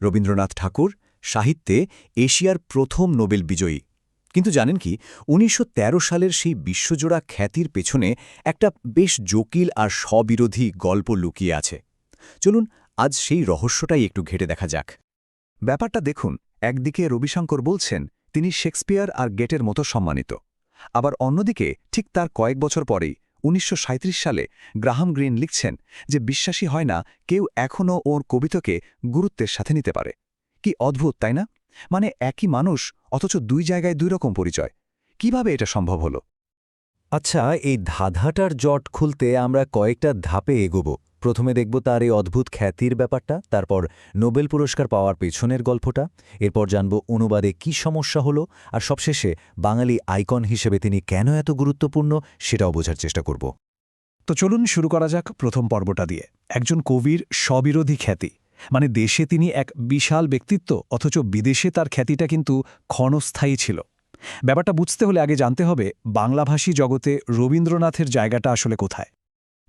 রবীন্দ্রনাথ ঠাকুর সাহিত্যে এশিয়ার প্রথম নোবেল বিজয়ী। কিন্তু জানেন কি ১৯১৩ সালের সেই বিশ্বজোড়া খ্যাতির পেছনে একটা বেশ জটিল আর স্ববিরোধী গল্প লুকিয়ে আছে। চলুন আজ সেই রহস্যটাই একটু ঘেটে দেখা যাক। ব্যাপারটা দেখুন, একদিকে রবিশঙ্কর বলছেন তিনি শেক্সপিয়ার আর গেটের মতো সম্মানিত, আবার অন্যদিকে ঠিক তার কয়েক বছর পরেই ১৯৩৭ সালে গ্রাহাম গ্রিন লিখছেন যে বিশ্বাসী হয় না কেউ এখনও ওর কবিতাকে গুরুত্বের সাথে নিতে পারে। কি অদ্ভুত, তাই না? মানে একই মানুষ, অথচ দুই জায়গায় দুই রকম পরিচয়। কিভাবে এটা সম্ভব হলো? আচ্ছা, এই ধাঁধাটার জট খুলতে আমরা কয়েকটা ধাপে এগোব। প্রথমে দেখব তার এই অদ্ভুত খ্যাতির ব্যাপারটা, তারপর নোবেল পুরস্কার পাওয়ার পেছনের গল্পটা, এরপর জানব অনুবাদে কি সমস্যা হলো, আর সবশেষে বাঙালি আইকন হিসেবে তিনি কেন এত গুরুত্বপূর্ণ সেটাও বোঝার চেষ্টা করব। তো চলুন শুরু করা যাক প্রথম পর্বটা দিয়ে। একজন কবির স্ববিরোধী খ্যাতি, মানে দেশে তিনি এক বিশাল ব্যক্তিত্ব, অথচ বিদেশে তার খ্যাতিটা কিন্তু ক্ষণস্থায়ী ছিল। ব্যাপারটা বুঝতে হলে আগে জানতে হবে বাংলাভাষী জগতে রবীন্দ্রনাথের জায়গাটা আসলে কোথায়।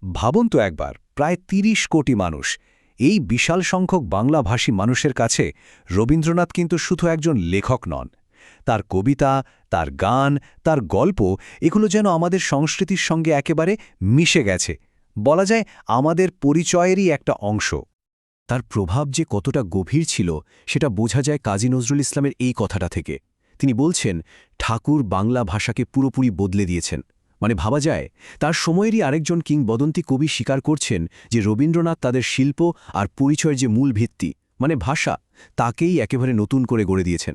ভাবুন তো একবার, প্রায় ৩০ কোটি মানুষ, এই বিশাল সংখ্যক বাংলাভাষী মানুষের কাছে রবীন্দ্রনাথ কিন্তু শুধু একজন লেখক নন। তার কবিতা, তার গান, তার গল্প, এগুলো যেন আমাদের সংস্কৃতির সঙ্গে একেবারে মিশে গেছে। বলা যায় আমাদের পরিচয়েরই একটা অংশ। তার প্রভাব যে কতটা গভীর ছিল সেটা বোঝা যায় কাজী নজরুল ইসলামের এই কথাটা থেকে। তিনি বলছেন, ঠাকুর বাংলা ভাষাকে পুরোপুরি বদলে দিয়েছেন। মানে ভাবা যায় তার সময়েরই আরেকজন কিংবদন্তি কবি স্বীকার করছেন যে রবীন্দ্রনাথ তাদের শিল্প আর পরিচয়ের যে মূল ভিত্তি, মানে ভাষা, তাকেই একেবারে নতুন করে গড়ে দিয়েছেন।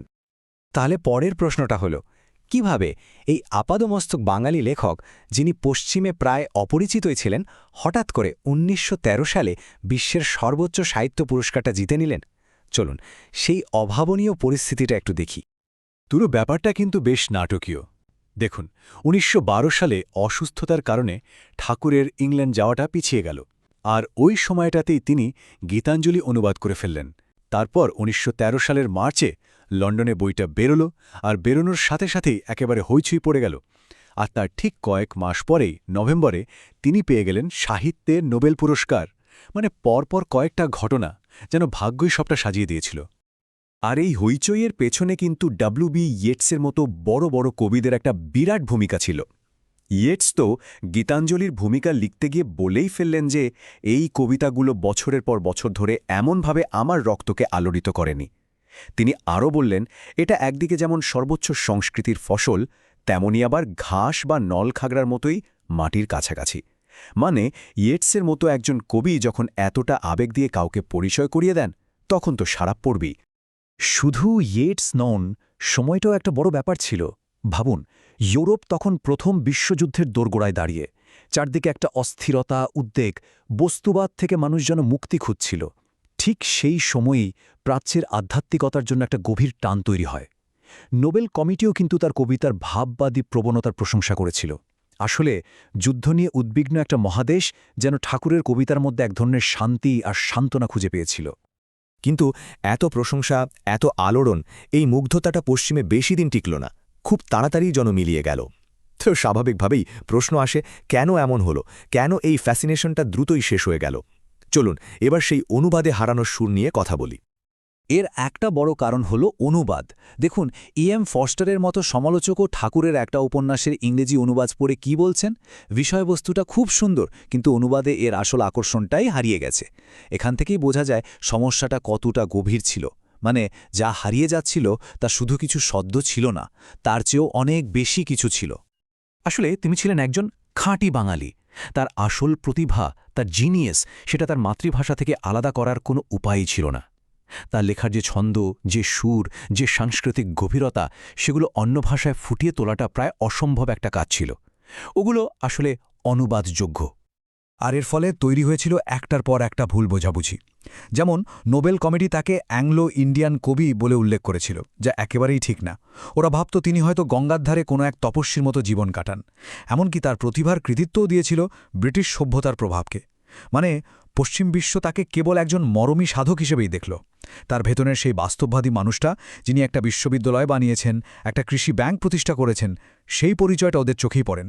তাহলে পরের প্রশ্নটা হলো, কিভাবে এই আপাদমস্তক বাঙালি লেখক, যিনি পশ্চিমে প্রায় অপরিচিতই ছিলেন, হঠাৎ করে ১৯১৩ সালে বিশ্বের সর্বোচ্চ সাহিত্য পুরস্কারটা জিতে নিলেন? চলুন সেই অভাবনীয় পরিস্থিতিটা একটু দেখি। পুরো ব্যাপারটা কিন্তু বেশ নাটকীয়। দেখুন, ১৯১২ সালে অসুস্থতার কারণে ঠাকুরের ইংল্যান্ড যাওয়াটা পিছিয়ে গেল, আর ওই সময়টাতেই তিনি গীতাঞ্জলি অনুবাদ করে ফেললেন। তারপর ১৯১৩ সালের মার্চে লন্ডনে বইটা বেরোল, আর বেরোনোর সাথে সাথেই একেবারে হইচই পড়ে গেল। আর তার ঠিক কয়েক মাস পরেই নভেম্বরে তিনি পেয়ে গেলেন সাহিত্যের নোবেল পুরস্কার। মানে পরপর কয়েকটা ঘটনা যেন ভাগ্যই সবটা সাজিয়ে দিয়েছিল। আর এই হইচইয়ের পেছনে কিন্তু ডব্লিউ.বি. ইয়েটসের মতো বড় বড় কবিদের একটা বিরাট ভূমিকা ছিল। ইয়েটস তো গীতাঞ্জলির ভূমিকা লিখতে গিয়ে বলেই ফেললেন যে এই কবিতাগুলো বছরের পর বছর ধরে এমনভাবে আমার রক্তকে আলোড়িত করেনি। তিনি আরও বললেন, এটা একদিকে যেমন সর্বোচ্চ সংস্কৃতির ফসল, তেমনি আবার ঘাস বা নলখাগড়ার মতোই মাটির কাছাকাছি। মানে ইয়েটসের মতো একজন কবি যখন এতটা আবেগ দিয়ে কাউকে পরিচয় করিয়ে দেন, তখন তো সাড়া পড়বেই। শুধু ইয়েটস নন, সময়টাও একটা বড় ব্যাপার ছিল। ভাবুন, ইউরোপ তখন প্রথম বিশ্বযুদ্ধের দোরগোড়ায় দাঁড়িয়ে, চারদিকে একটা অস্থিরতা, উদ্বেগ, বস্তুবাদ থেকে মানুষ যেন মুক্তি খুঁজছিল। ঠিক সেই সময়েই প্রাচ্যের আধ্যাত্মিকতার জন্য একটা গভীর টান তৈরি হয়। নোবেল কমিটিও কিন্তু তার কবিতার ভাববাদী প্রবণতার প্রশংসা করেছিল। আসলে যুদ্ধ নিয়ে উদ্বিগ্ন একটা মহাদেশ যেন ঠাকুরের কবিতার মধ্যে এক ধরনের শান্তি আর সান্ত্বনা খুঁজে পেয়েছিল। কিন্তু এত প্রশংসা, এত আলোড়ন, এই মুগ্ধতাটা পশ্চিমে বেশি দিন টিকল না, খুব তাড়াতাড়ি যেন মিলিয়ে গেল। তো স্বাভাবিকভাবেই প্রশ্ন আসে, কেন এমন হলো? কেন এই ফ্যাসিনেশনটা দ্রুতই শেষ হয়ে গেল? চলুন এবার সেই অনুবাদে হারানোর সুর নিয়ে কথা বলি। এর একটা বড় কারণ হল অনুবাদ। দেখুন, E.M. ফস্টারের মতো সমালোচকও ঠাকুরের একটা উপন্যাসের ইংরেজি অনুবাদ পড়ে কি বলছেন, বিষয়বস্তুটা খুব সুন্দর, কিন্তু অনুবাদে এর আসল আকর্ষণটাই হারিয়ে গেছে। এখান থেকেই বোঝা যায় সমস্যাটা কতটা গভীর ছিল। মানে যা হারিয়ে যাচ্ছিল তা শুধু কিছু শব্দ ছিল না, তার চেয়েও অনেক বেশি কিছু ছিল। আসলে তিনি ছিলেন একজন খাঁটি বাঙালি। তার আসল প্রতিভা, তার জিনিয়াস, সেটা তার মাতৃভাষা থেকে আলাদা করার কোনো উপায়ই ছিল না। তার লেখার যে ছন্দ, যে সুর, যে সাংস্কৃতিক গভীরতা, সেগুলো অন্য ভাষায় ফুটিয়ে তোলাটা প্রায় অসম্ভব একটা কাজ ছিল। ওগুলো আসলে অনুবাদযোগ্য। আর এর ফলে তৈরি হয়েছিল একটার পর একটা ভুল বোঝাবুঝি। যেমন নোবেল কমিটি তাকে অ্যাংলো ইন্ডিয়ান কবি বলে উল্লেখ করেছিল, যা একেবারেই ঠিক না। ওরা ভাবত তিনি হয়তো গঙ্গার ধারে কোনো এক তপস্বীর মতো জীবন কাটান। এমনকি তার প্রতিভার কৃতিত্বও দিয়েছিল ব্রিটিশ সভ্যতার প্রভাবকে। মানে পশ্চিম বিশ্ব তাকে কেবল একজন মরমী সাধক হিসেবেই দেখল। তার ভেতনের সেই বাস্তববাদী মানুষটা, যিনি একটা বিশ্ববিদ্যালয় বানিয়েছেন, একটা কৃষি ব্যাংক প্রতিষ্ঠা করেছেন, সেই পরিচয়টা ওদের চোখেই পড়েন।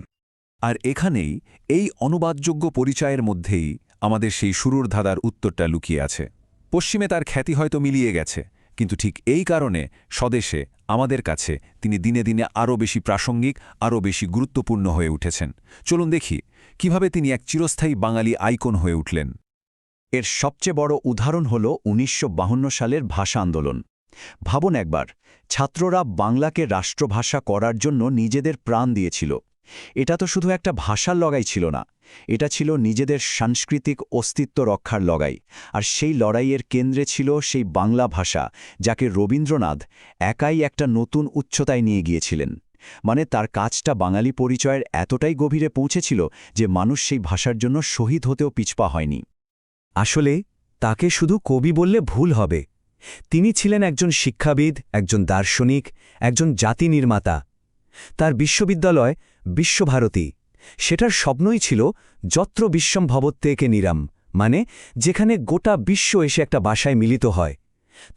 আর এখানেই এই অনুবাদযোগ্য পরিচয়ের মধ্যেই আমাদের সেই শুরুর ধাঁধার উত্তরটা লুকিয়ে আছে। পশ্চিমে তার খ্যাতি হয়তো মিলিয়ে গেছে, কিন্তু ঠিক এই কারণে স্বদেশে আমাদের কাছে তিনি দিনে দিনে আরও বেশি প্রাসঙ্গিক, আরও বেশি গুরুত্বপূর্ণ হয়ে উঠেছেন। চলুন দেখি কিভাবে তিনি এক চিরস্থায়ী বাঙালি আইকন হয়ে উঠলেন। এর সবচেয়ে বড় উদাহরণ হল ১৯৫২ সালের ভাষা আন্দোলন। ভাবুন একবার, ছাত্ররা বাংলাকে রাষ্ট্রভাষা করার জন্য নিজেদের প্রাণ দিয়েছিল। এটা তো শুধু একটা ভাষার লড়াই ছিল না, এটা ছিল নিজেদের সাংস্কৃতিক অস্তিত্ব রক্ষার লড়াই। আর সেই লড়াইয়ের কেন্দ্রে ছিল সেই বাংলা ভাষা, যাকে রবীন্দ্রনাথ একাই একটা নতুন উচ্চতায় নিয়ে গিয়েছিলেন। মানে তার কাজটা বাঙালি পরিচয়ের এতটাই গভীরে পৌঁছেছিল যে মানুষ সেই ভাষার জন্য শহীদ হতেও পিছপা হয়নি। আসলে তাকে শুধু কবি বললে ভুল হবে। তিনি ছিলেন একজন শিক্ষাবিদ, একজন দার্শনিক, একজন জাতি নির্মাতা। তার বিশ্ববিদ্যালয় বিশ্বভারতী, সেটার স্বপ্নই ছিল যত্র বিশ্বম ভবত্যেকে নিরাম, মানে যেখানে গোটা বিশ্ব এসে একটা ভাষায় মিলিত হয়।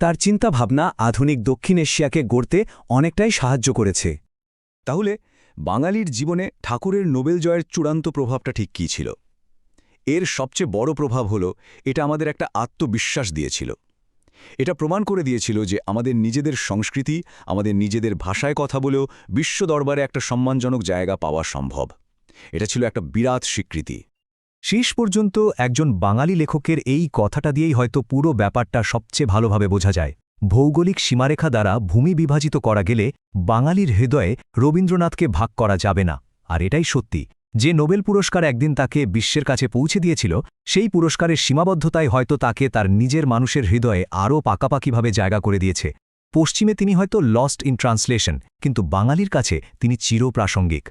তার চিন্তাভাবনা আধুনিক দক্ষিণ এশিয়াকে গড়তে অনেকটাই সাহায্য করেছে। তাহলে বাঙালির জীবনে ঠাকুরের নোবেল জয়ের চূড়ান্ত প্রভাবটা ঠিক কী ছিল? এর সবচেয়ে বড় প্রভাব হলো এটা আমাদের একটা আত্মবিশ্বাস দিয়েছিল। এটা প্রমাণ করে দিয়েছিল যে আমাদের নিজেদের সংস্কৃতি, আমাদের নিজেদের ভাষায় কথা বলেও বিশ্ব দরবারে একটা সম্মানজনক জায়গা পাওয়া সম্ভব। এটা ছিল একটা বিরাট স্বীকৃতি। শেষ পর্যন্ত একজন বাঙালি লেখকের এই কথাটা দিয়েই হয়তো পুরো ব্যাপারটা সবচেয়ে ভালোভাবে বোঝা যায়। ভৌগোলিক সীমারেখা দ্বারা ভূমি বিভাজিত করা গেলে বাঙালির হৃদয়ে রবীন্দ্রনাথকে ভাগ করা যাবে না। আর এটাই সত্যি, যে নোবেল পুরস্কার একদিন তাকে বিশ্বের কাছে পৌঁছে দিয়েছিল, সেই পুরস্কারের সীমাবদ্ধতাই হয়তো তাকে তার নিজের মানুষের হৃদয়ে আরও পাকাপাকিভাবে জায়গা করে দিয়েছে। পশ্চিমে তিনি হয়তো লস্ট ইন ট্রান্সলেশন, কিন্তু বাঙালির কাছে তিনি চিরপ্রাসঙ্গিক।